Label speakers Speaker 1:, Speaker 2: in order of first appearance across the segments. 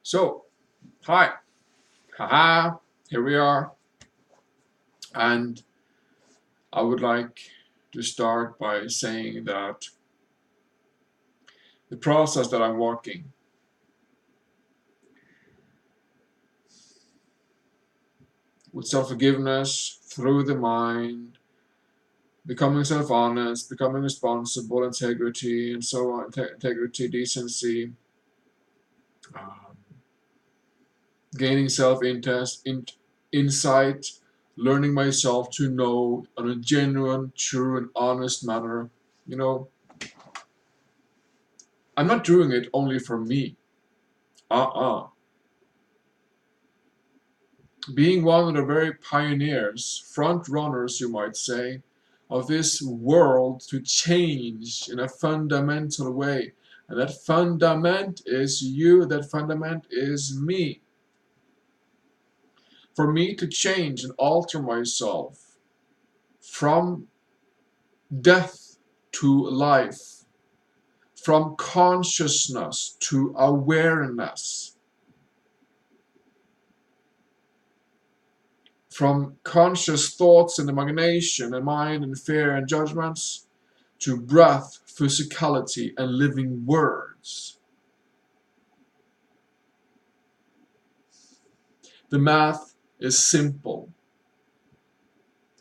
Speaker 1: So, hi, haha, here we are, and I would like to start by saying that the process that I'm walking with self-forgiveness through the mind, becoming self-honest, becoming responsible, integrity, and so on, integrity, decency, um, gaining self-interest, insight, learning myself to know in a genuine, true, and honest manner. You know, I'm not doing it only for me. Uh-uh. Being one of the very pioneers, front runners, you might say, of this world to change in a fundamental way. And that fundament is you, that fundament is me. For me to change and alter myself from death to life, from consciousness to awareness, from conscious thoughts and imagination and mind and fear and judgments to breath, physicality, and living words. The math is simple,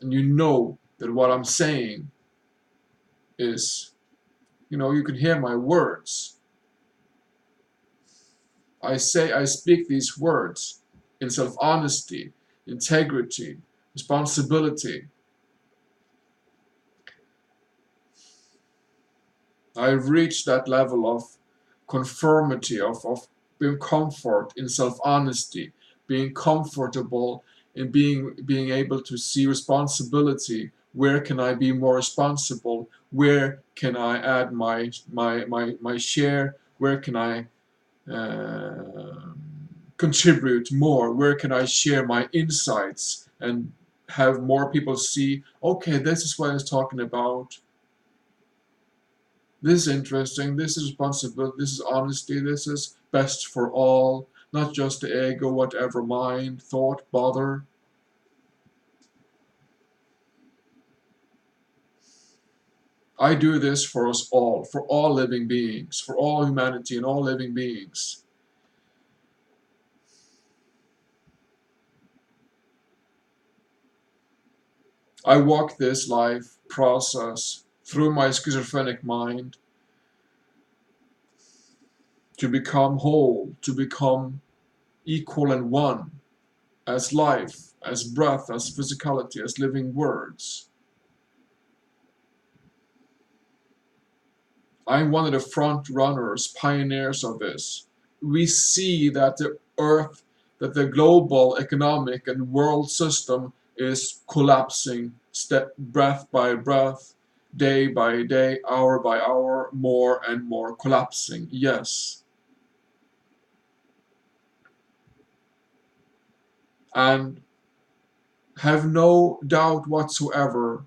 Speaker 1: and you know that what I'm saying is, you can hear my words. I speak these words in self-honesty, integrity, responsibility. I've reached that level of conformity, of being comfort in self-honesty, being comfortable in being able to see responsibility. Where can I be more responsible? Where can I add my share? Where can I uh, contribute more? Where can I share my insights and have more people see, okay, this is what I was talking about. This is interesting, this is responsibility, this is honesty, this is best for all, not just the ego, whatever mind, thought, bother. I do this for us all, for all living beings, for all humanity and all living beings. I walk this life process through my schizophrenic mind to become whole, to become equal and one, as life, as breath, as physicality, as living words. I'm one of the front runners, pioneers of this. We see that the earth, that the global economic and world system is collapsing step breath by breath, day by day, hour by hour, more and more collapsing. Yes. And have no doubt whatsoever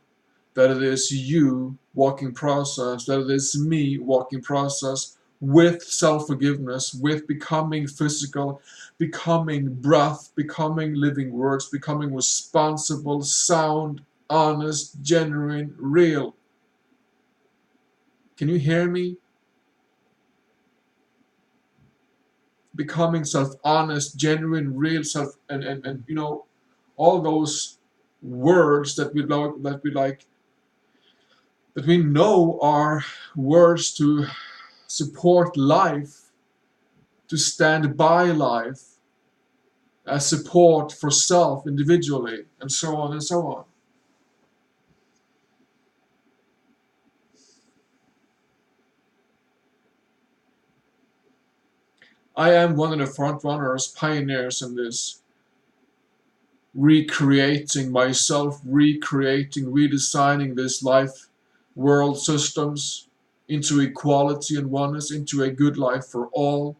Speaker 1: that it is you walking process, that it is me walking process with self-forgiveness, with becoming physical, becoming breath, becoming living words, becoming responsible, sound, honest, genuine, real. Can you hear me? Becoming self-honest, genuine, real self, and all those words that we know are words to support life, to stand by life, as support for self individually, and so on and so on. I am one of the front runners, pioneers in this, recreating myself, recreating, redesigning this life world systems into equality and oneness, into a good life for all.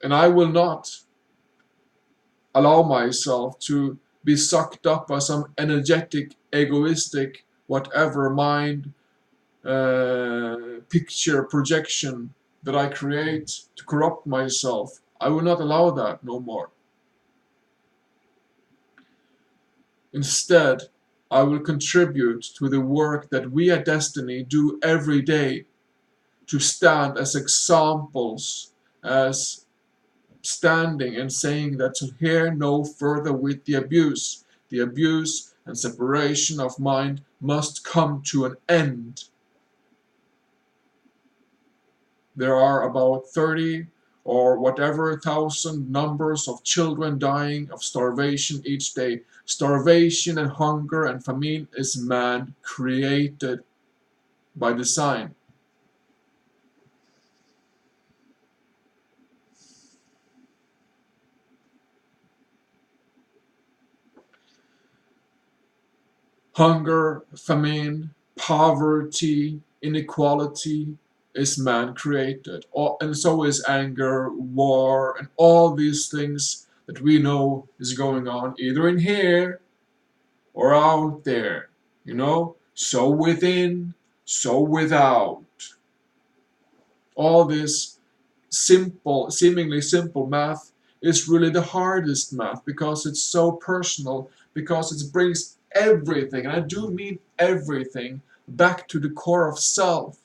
Speaker 1: And I will not allow myself to be sucked up by some energetic, egoistic, whatever mind picture projection that I create to corrupt myself. I will not allow that no more. Instead, I will contribute to the work that we at Destiny do every day to stand as examples, as standing and saying that to hear no further with the abuse. The abuse and separation of mind must come to an end. There are about 30 or whatever thousand numbers of children dying of starvation each day. Starvation and hunger and famine is man created by design. Hunger, famine, poverty, inequality is man created. And so is anger, war, and all these things that we know is going on either in here or out there. You know, so within, so without. All this simple, seemingly simple math is really the hardest math because it's so personal, because it brings everything, and I do mean everything, back to the core of self.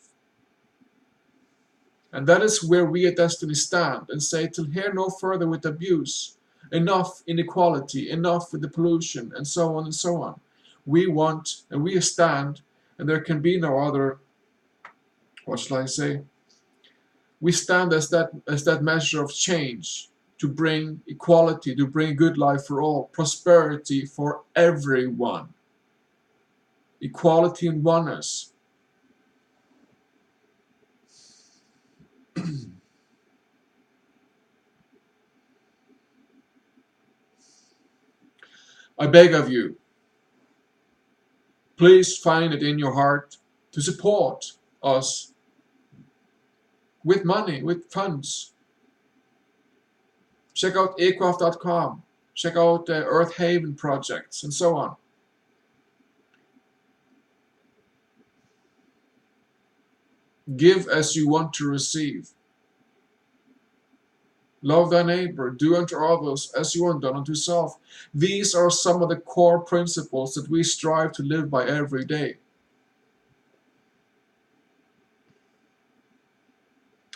Speaker 1: And that is where we at Destiny stand and say, till here no further with abuse, enough inequality, enough with the pollution, and so on and so on. We want, and we stand, and there can be no other, what shall I say? We stand as that measure of change to bring equality, to bring a good life for all, prosperity for everyone, equality and oneness. I beg of you, please find it in your heart to support us with money, with funds. Check out aircraft.com, check out Earth Haven projects, and so on. Give as you want to receive. Love thy neighbor, do unto others as you want done unto self. These are some of the core principles that we strive to live by every day.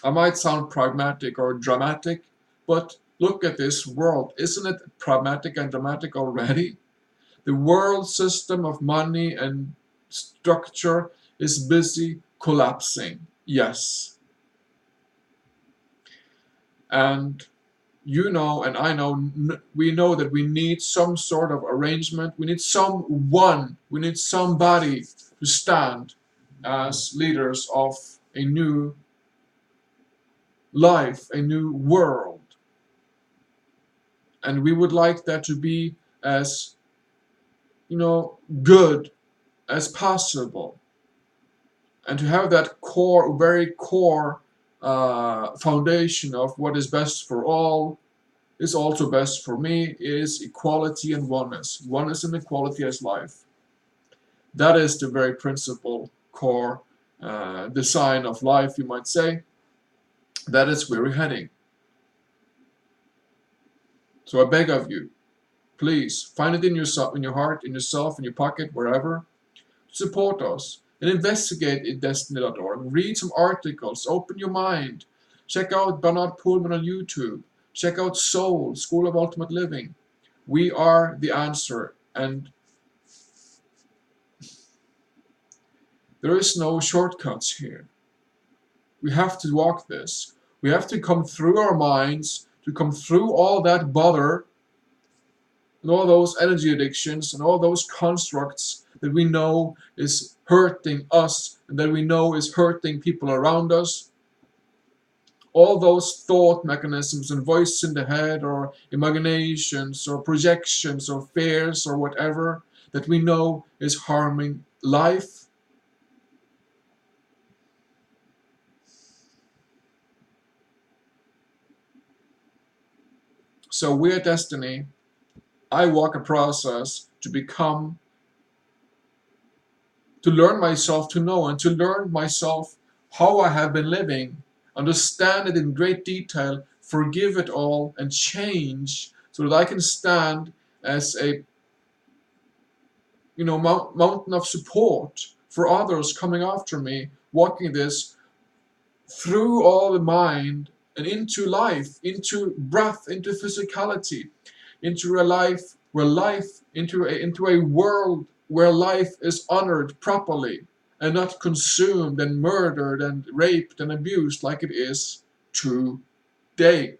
Speaker 1: I might sound pragmatic or dramatic, but look at this world. Isn't it pragmatic and dramatic already? The world system of money and structure is busy collapsing. Yes. And you know, and I know, we know that we need some sort of arrangement. We need someone, we need somebody to stand as leaders of a new life, a new world. And we would like that to be as, good as possible. And to have that core, very core foundation of what is best for all is also best for me, is equality and oneness. Oneness and equality as life. That is the very principle, core design of life, you might say. That is where we're heading. So I beg of you, please find it in yourself, in your heart, in yourself, in your pocket, wherever. Support us and investigate at destiny.org. Read some articles, open your mind. Check out Bernard Pullman on YouTube. Check out Soul, School of Ultimate Living. We are the answer, and there is no shortcuts here. We have to walk this. We have to come through our minds, to come through all that bother, and all those energy addictions, and all those constructs that we know is hurting us, and that we know is hurting people around us. All those thought mechanisms and voices in the head, or imaginations, or projections, or fears, or whatever, that we know is harming life. So we at Destiny, I walk a process to become to learn myself to know, and to learn myself how I have been living, understand it in great detail, forgive it all, and change so that I can stand as a mountain of support for others coming after me, walking this through all the mind and into life, into breath, into physicality, into a life where life, into a world where life is honored properly and not consumed and murdered and raped and abused like it is today.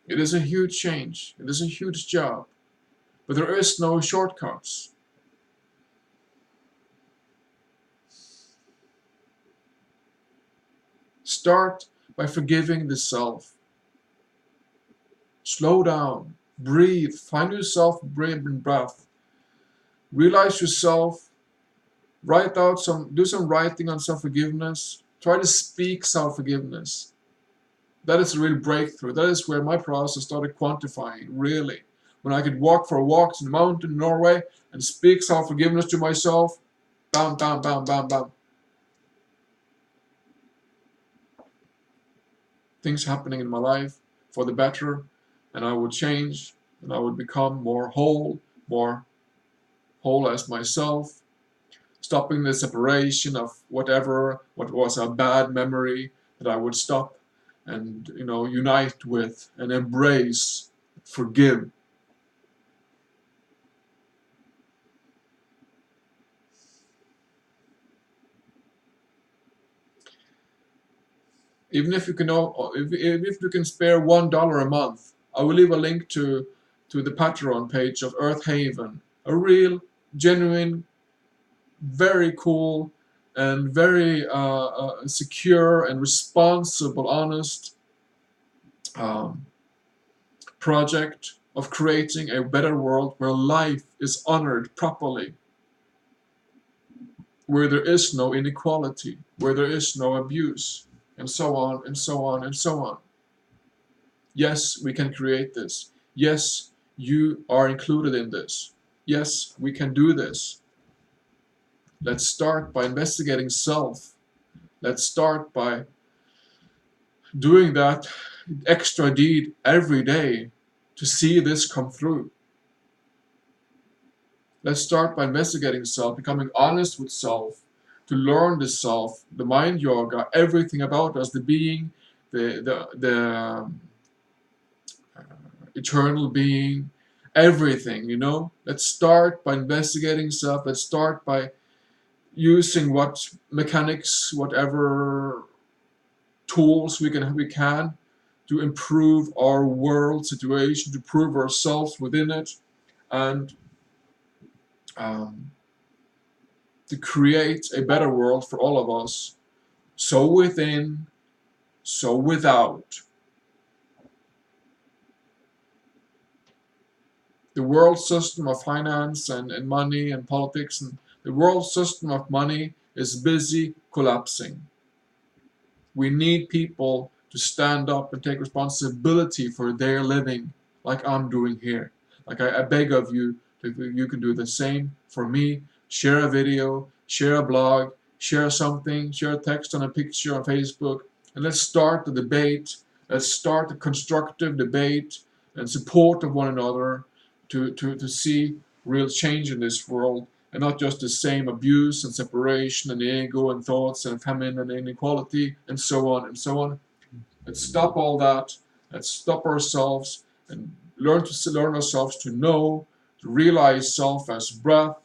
Speaker 1: It is a huge change. It is a huge job. But there is no shortcuts. Start by forgiving the self. Slow down. Breathe. Find yourself in breath. Realize yourself. Do some writing on self-forgiveness. Try to speak self-forgiveness. That is a real breakthrough. That is where my process started quantifying, really. When I could walk for walks in the mountain in Norway and speak self-forgiveness to myself, bam, bam, bam, bam, bam. Things happening in my life for the better, and I would change, and I would become more whole as myself, stopping the separation of what was a bad memory that I would stop and unite with and embrace, forgive. Even if you can, if you can spare $1 a month, I will leave a link to the Patreon page of Earth Haven, a real, genuine, very cool, and very secure and responsible, honest project of creating a better world where life is honored properly, where there is no inequality, where there is no abuse, and so on and so on and so on. Yes, we can create this. Yes, you are included in this. Yes, we can do this. Let's start by investigating self. Let's start by doing that extra deed every day to see this come through. Let's start by investigating self, becoming honest with self, to learn the self, the mind yoga, everything about us, the being, the eternal being, everything, Let's start by investigating self. Let's start by using what mechanics, whatever tools we can to improve our world situation, to prove ourselves within it, and to create a better world for all of us, so within, so without. The world system of finance and money and politics, and the world system of money is busy collapsing. We need people to stand up and take responsibility for their living, like I'm doing here. Like I beg of you, if you can do the same for me. Share a video, share a blog, share something, share a text on a picture on Facebook, and let's start the debate. Let's start a constructive debate and support of one another to see real change in this world, and not just the same abuse and separation and ego and thoughts and famine and inequality and so on and so on. Let's stop all that. Let's stop ourselves and learn ourselves to know, to realize self as breath,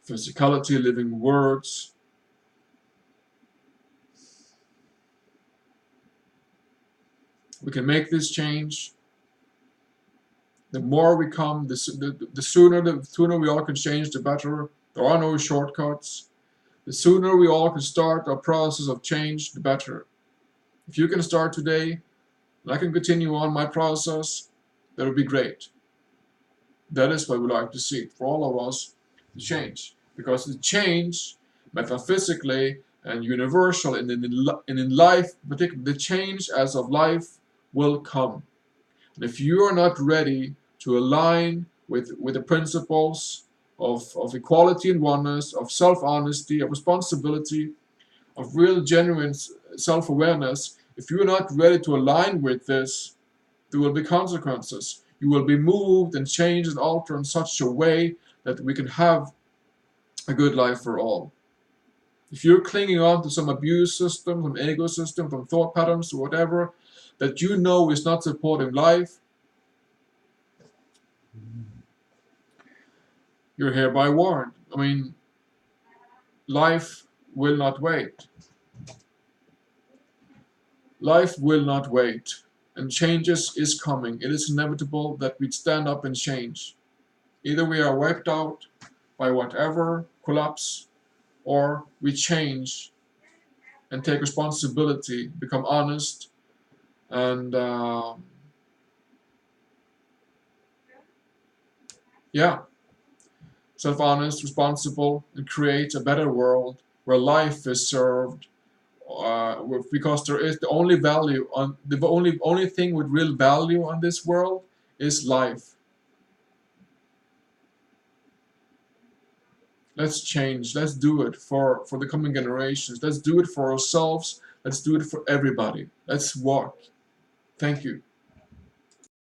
Speaker 1: physicality, living words. We can make this change. The more we come, the sooner we all can change, the better. There are no shortcuts. The sooner we all can start our process of change, the better. If you can start today, and I can continue on my process, that would be great. That is what we like to see for all of us, to change. Because the change, metaphysically and universal, and in life, particularly the change as of life will come. And if you are not ready to align with the principles of equality and oneness, of self-honesty, of responsibility, of real genuine self-awareness, if you're not ready to align with this, there will be consequences. You will be moved and changed and altered in such a way that we can have a good life for all. If you're clinging on to some abuse system, some ego system, some thought patterns or whatever that you know is not supporting life, you're hereby warned. I mean, life will not wait. Life will not wait. And changes is coming. It is inevitable that we stand up and change. Either we are wiped out by whatever collapse, or we change and take responsibility, become honest, and yeah, self-honest, responsible, and create a better world where life is served. Because there is the only value on the only thing with real value on this world is life. Let's change. Let's do it for the coming generations. Let's do it for ourselves. Let's do it for everybody. Let's walk. Thank you.